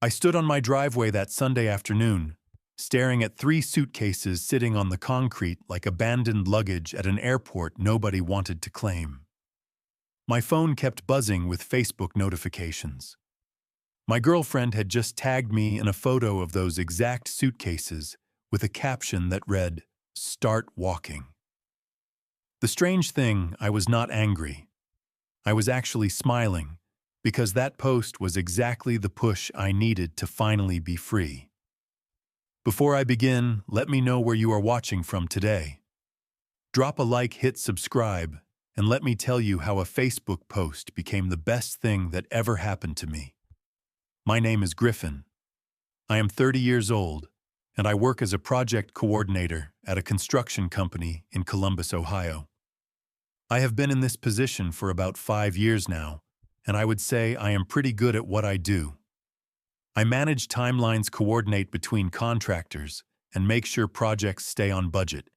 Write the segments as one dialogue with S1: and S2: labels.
S1: I stood on my driveway that Sunday afternoon, staring at 3 suitcases sitting on the concrete like abandoned luggage at an airport nobody wanted to claim. My phone kept buzzing with Facebook notifications. My girlfriend had just tagged me in a photo of those exact suitcases with a caption that read, "Start walking." The strange thing, I was not angry. I was actually smiling, because that post was exactly the push I needed to finally be free. Before I begin, let me know where you are watching from today. Drop a like, hit subscribe, and let me tell you how a Facebook post became the best thing that ever happened to me. My name is Griffin. I am 30 years old, and I work as a project coordinator at a construction company in Columbus, Ohio. I have been in this position for about 5 years now, and I would say I am pretty good at what I do. I manage timelines, coordinate between contractors, and make sure projects stay on budget.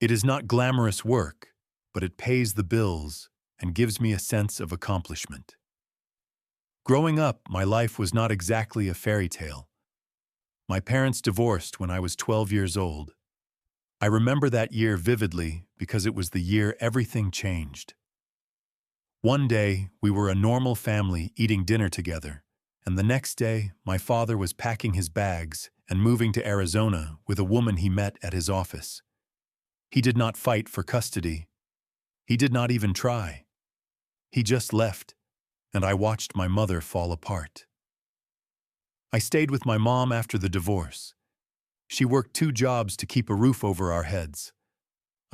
S1: It is not glamorous work, but it pays the bills and gives me a sense of accomplishment. Growing up, my life was not exactly a fairy tale. My parents divorced when I was 12 years old. I remember that year vividly because it was the year everything changed. One day, we were a normal family eating dinner together, and the next day, my father was packing his bags and moving to Arizona with a woman he met at his office. He did not fight for custody. He did not even try. He just left, and I watched my mother fall apart. I stayed with my mom after the divorce. She worked 2 jobs to keep a roof over our heads.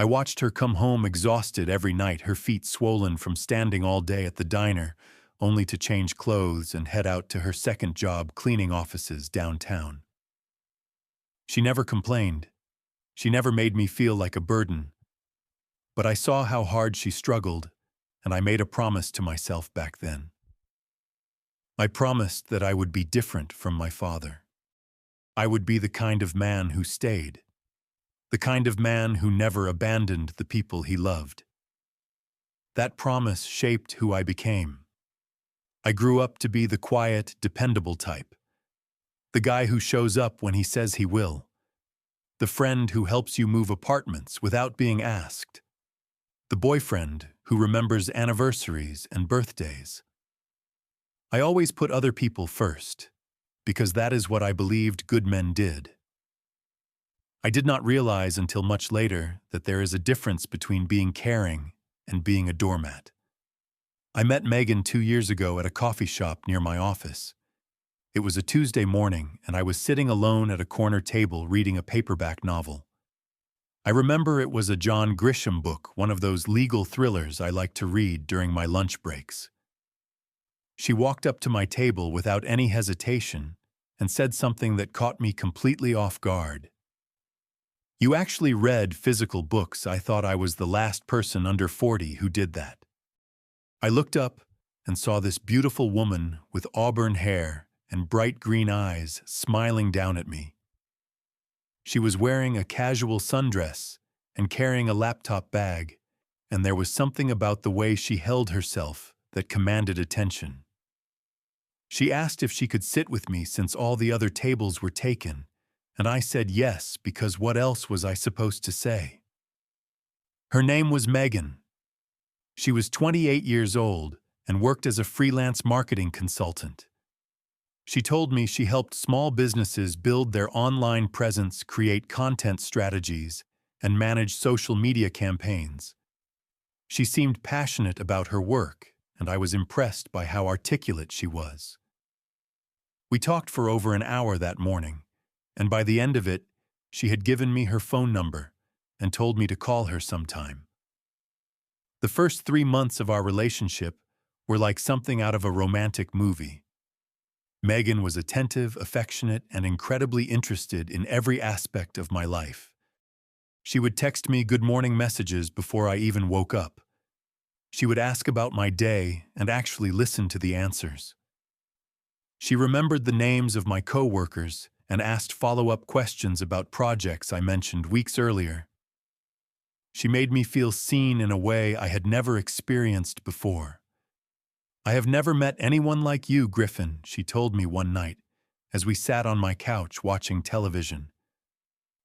S1: I watched her come home exhausted every night, her feet swollen from standing all day at the diner, only to change clothes and head out to her second job cleaning offices downtown. She never complained. She never made me feel like a burden. But I saw how hard she struggled, and I made a promise to myself back then. I promised that I would be different from my father. I would be the kind of man who stayed. The kind of man who never abandoned the people he loved. That promise shaped who I became. I grew up to be the quiet, dependable type. The guy who shows up when he says he will. The friend who helps you move apartments without being asked. The boyfriend who remembers anniversaries and birthdays. I always put other people first, because that is what I believed good men did. I did not realize until much later that there is a difference between being caring and being a doormat. I met Megan 2 years ago at a coffee shop near my office. It was a Tuesday morning, and I was sitting alone at a corner table reading a paperback novel. I remember it was a John Grisham book, one of those legal thrillers I like to read during my lunch breaks. She walked up to my table without any hesitation and said something that caught me completely off guard. "You actually read physical books. I thought I was the last person under 40 who did that." I looked up and saw this beautiful woman with auburn hair and bright green eyes smiling down at me. She was wearing a casual sundress and carrying a laptop bag, and there was something about the way she held herself that commanded attention. She asked if she could sit with me since all the other tables were taken, and I said yes because what else was I supposed to say? Her name was Megan. She was 28 years old and worked as a freelance marketing consultant. She told me she helped small businesses build their online presence, create content strategies, and manage social media campaigns. She seemed passionate about her work, and I was impressed by how articulate she was. We talked for over an hour that morning, and by the end of it, she had given me her phone number and told me to call her sometime. The first 3 months of our relationship were like something out of a romantic movie. Megan was attentive, affectionate, and incredibly interested in every aspect of my life. She would text me good morning messages before I even woke up. She would ask about my day and actually listen to the answers. She remembered the names of my coworkers and asked follow-up questions about projects I mentioned weeks earlier. She made me feel seen in a way I had never experienced before. "I have never met anyone like you, Griffin," she told me one night, as we sat on my couch watching television.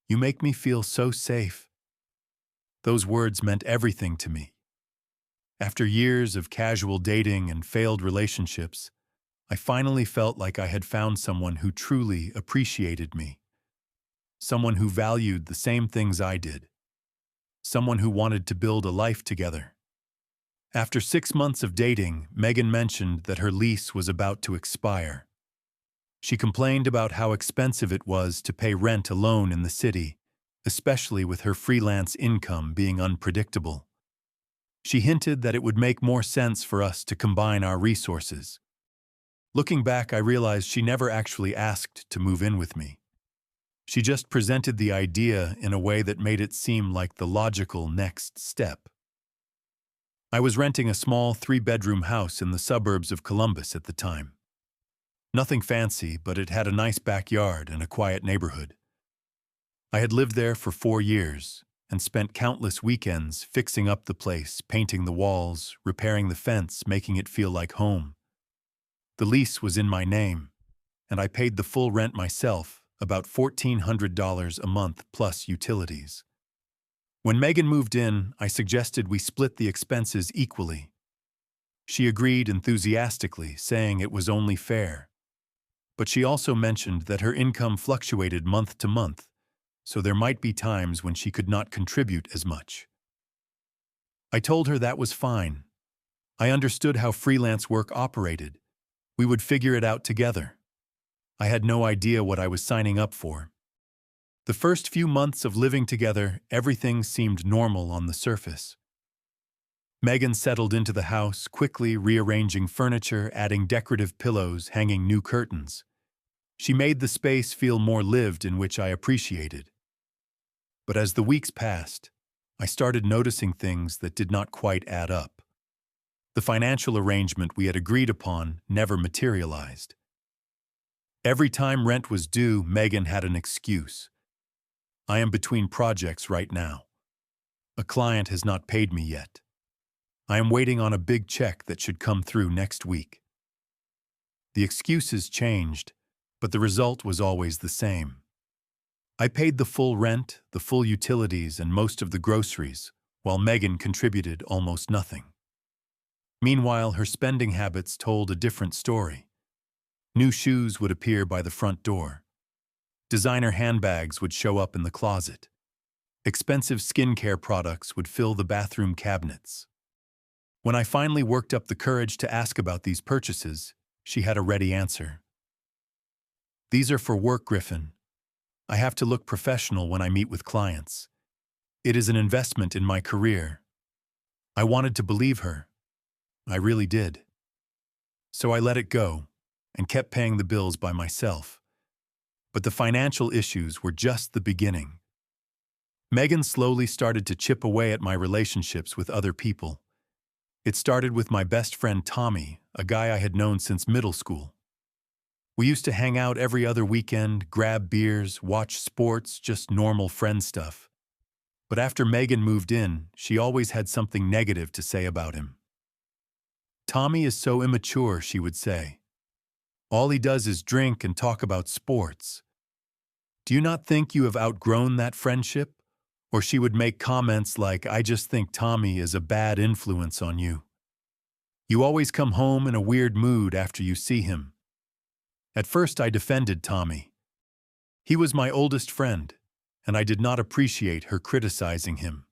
S1: "You make me feel so safe." Those words meant everything to me. After years of casual dating and failed relationships, I finally felt like I had found someone who truly appreciated me. Someone who valued the same things I did. Someone who wanted to build a life together. After 6 months of dating, Megan mentioned that her lease was about to expire. She complained about how expensive it was to pay rent alone in the city, especially with her freelance income being unpredictable. She hinted that it would make more sense for us to combine our resources. Looking back, I realized she never actually asked to move in with me. She just presented the idea in a way that made it seem like the logical next step. I was renting a small 3-bedroom house in the suburbs of Columbus at the time. Nothing fancy, but it had a nice backyard and a quiet neighborhood. I had lived there for 4 years and spent countless weekends fixing up the place, painting the walls, repairing the fence, making it feel like home. The lease was in my name, and I paid the full rent myself, about $1,400 a month plus utilities. When Megan moved in, I suggested we split the expenses equally. She agreed enthusiastically, saying it was only fair. But she also mentioned that her income fluctuated month to month, so there might be times when she could not contribute as much. I told her that was fine. I understood how freelance work operated. We would figure it out together. I had no idea what I was signing up for. The first few months of living together, everything seemed normal on the surface. Megan settled into the house, quickly rearranging furniture, adding decorative pillows, hanging new curtains. She made the space feel more lived, in which I appreciated. But as the weeks passed, I started noticing things that did not quite add up. The financial arrangement we had agreed upon never materialized. Every time rent was due, Megan had an excuse. "I am between projects right now. A client has not paid me yet. I am waiting on a big check that should come through next week." The excuses changed, but the result was always the same. I paid the full rent, the full utilities, and most of the groceries, while Megan contributed almost nothing. Meanwhile, her spending habits told a different story. New shoes would appear by the front door. Designer handbags would show up in the closet. Expensive skincare products would fill the bathroom cabinets. When I finally worked up the courage to ask about these purchases, she had a ready answer. "These are for work, Griffin. I have to look professional when I meet with clients. It is an investment in my career." I wanted to believe her. I really did. So I let it go and kept paying the bills by myself. But the financial issues were just the beginning. Megan slowly started to chip away at my relationships with other people. It started with my best friend Tommy, a guy I had known since middle school. We used to hang out every other weekend, grab beers, watch sports, just normal friend stuff. But after Megan moved in, she always had something negative to say about him. "Tommy is so immature," she would say. "All he does is drink and talk about sports. Do you not think you have outgrown that friendship?" Or she would make comments like, "I just think Tommy is a bad influence on you. You always come home in a weird mood after you see him." At first I defended Tommy. He was my oldest friend, and I did not appreciate her criticizing him.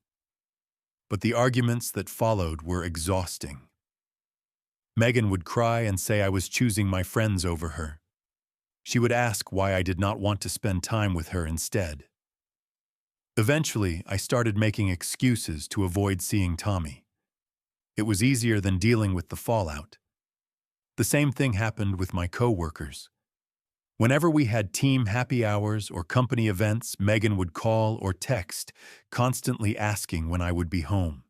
S1: But the arguments that followed were exhausting. Megan would cry and say I was choosing my friends over her. She would ask why I did not want to spend time with her instead. Eventually, I started making excuses to avoid seeing Tommy. It was easier than dealing with the fallout. The same thing happened with my coworkers. Whenever we had team happy hours or company events, Megan would call or text, constantly asking when I would be home.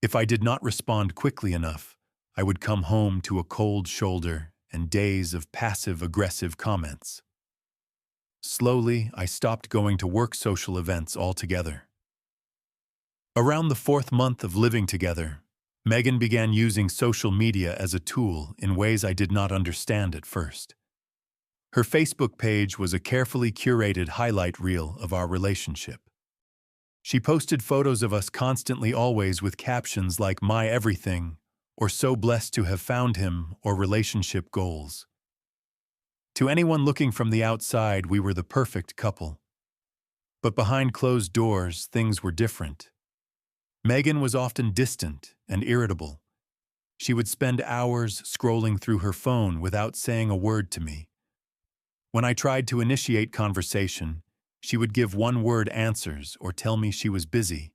S1: If I did not respond quickly enough, I would come home to a cold shoulder and days of passive-aggressive comments. Slowly, I stopped going to work social events altogether. Around the 4th month of living together, Megan began using social media as a tool in ways I did not understand at first. Her Facebook page was a carefully curated highlight reel of our relationship. She posted photos of us constantly, always with captions like "my everything" or "so blessed to have found him" or relationship goals. To anyone looking from the outside, we were the perfect couple. But behind closed doors, things were different. Megan was often distant and irritable. She would spend hours scrolling through her phone without saying a word to me. When I tried to initiate conversation, she would give one-word answers or tell me she was busy.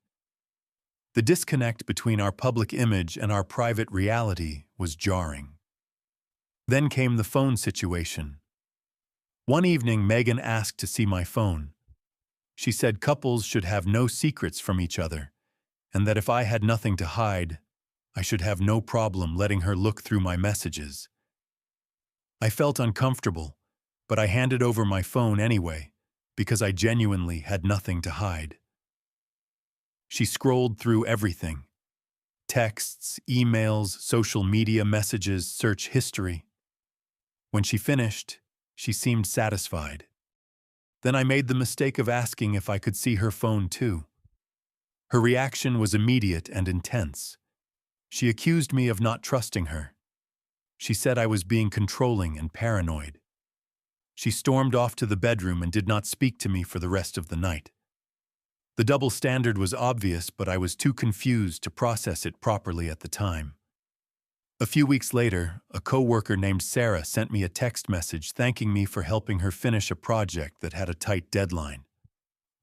S1: The disconnect between our public image and our private reality was jarring. Then came the phone situation. One evening, Megan asked to see my phone. She said couples should have no secrets from each other, and that if I had nothing to hide, I should have no problem letting her look through my messages. I felt uncomfortable, but I handed over my phone anyway, because I genuinely had nothing to hide. She scrolled through everything: texts, emails, social media messages, search history. When she finished, she seemed satisfied. Then I made the mistake of asking if I could see her phone too. Her reaction was immediate and intense. She accused me of not trusting her. She said I was being controlling and paranoid. She stormed off to the bedroom and did not speak to me for the rest of the night. The double standard was obvious, but I was too confused to process it properly at the time. A few weeks later, a coworker named Sarah sent me a text message thanking me for helping her finish a project that had a tight deadline.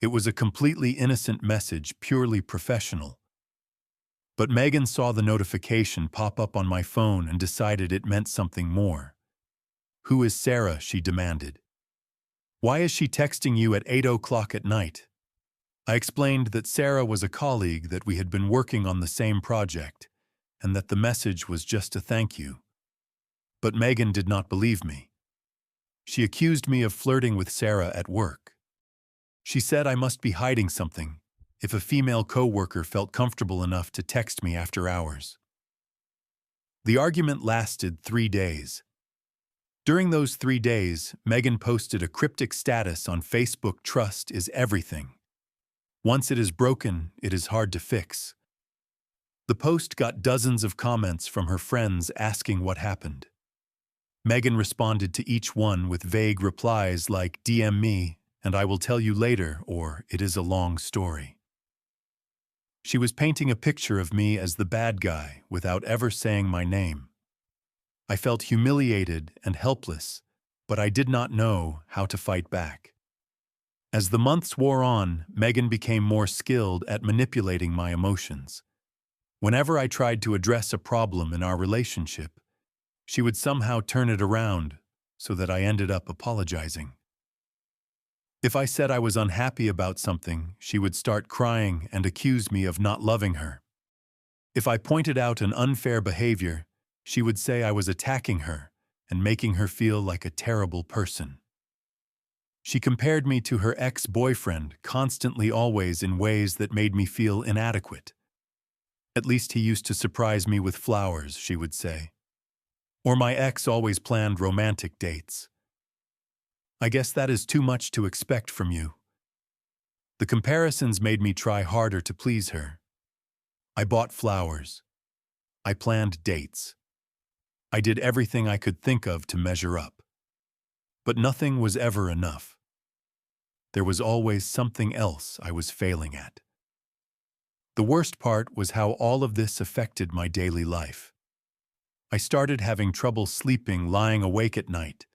S1: It was a completely innocent message, purely professional. But Megan saw the notification pop up on my phone and decided it meant something more. "Who is Sarah?" she demanded. "Why is she texting you at 8 o'clock at night?" I explained that Sarah was a colleague, that we had been working on the same project, and that the message was just a thank you. But Megan did not believe me. She accused me of flirting with Sarah at work. She said I must be hiding something if a female coworker felt comfortable enough to text me after hours. The argument lasted 3 days. During those 3 days, Megan posted a cryptic status on Facebook: "Trust is everything. Once it is broken, it is hard to fix." The post got dozens of comments from her friends asking what happened. Megan responded to each one with vague replies like "DM me, and I will tell you later," or "it is a long story." She was painting a picture of me as the bad guy without ever saying my name. I felt humiliated and helpless, but I did not know how to fight back. As the months wore on, Megan became more skilled at manipulating my emotions. Whenever I tried to address a problem in our relationship, she would somehow turn it around so that I ended up apologizing. If I said I was unhappy about something, she would start crying and accuse me of not loving her. If I pointed out an unfair behavior, she would say I was attacking her and making her feel like a terrible person. She compared me to her ex-boyfriend, constantly, always, in ways that made me feel inadequate. "At least he used to surprise me with flowers," she would say. Or "my ex always planned romantic dates. I guess that is too much to expect from you." The comparisons made me try harder to please her. I bought flowers. I planned dates. I did everything I could think of to measure up. But nothing was ever enough. There was always something else I was failing at. The worst part was how all of this affected my daily life. I started having trouble sleeping, lying awake at night,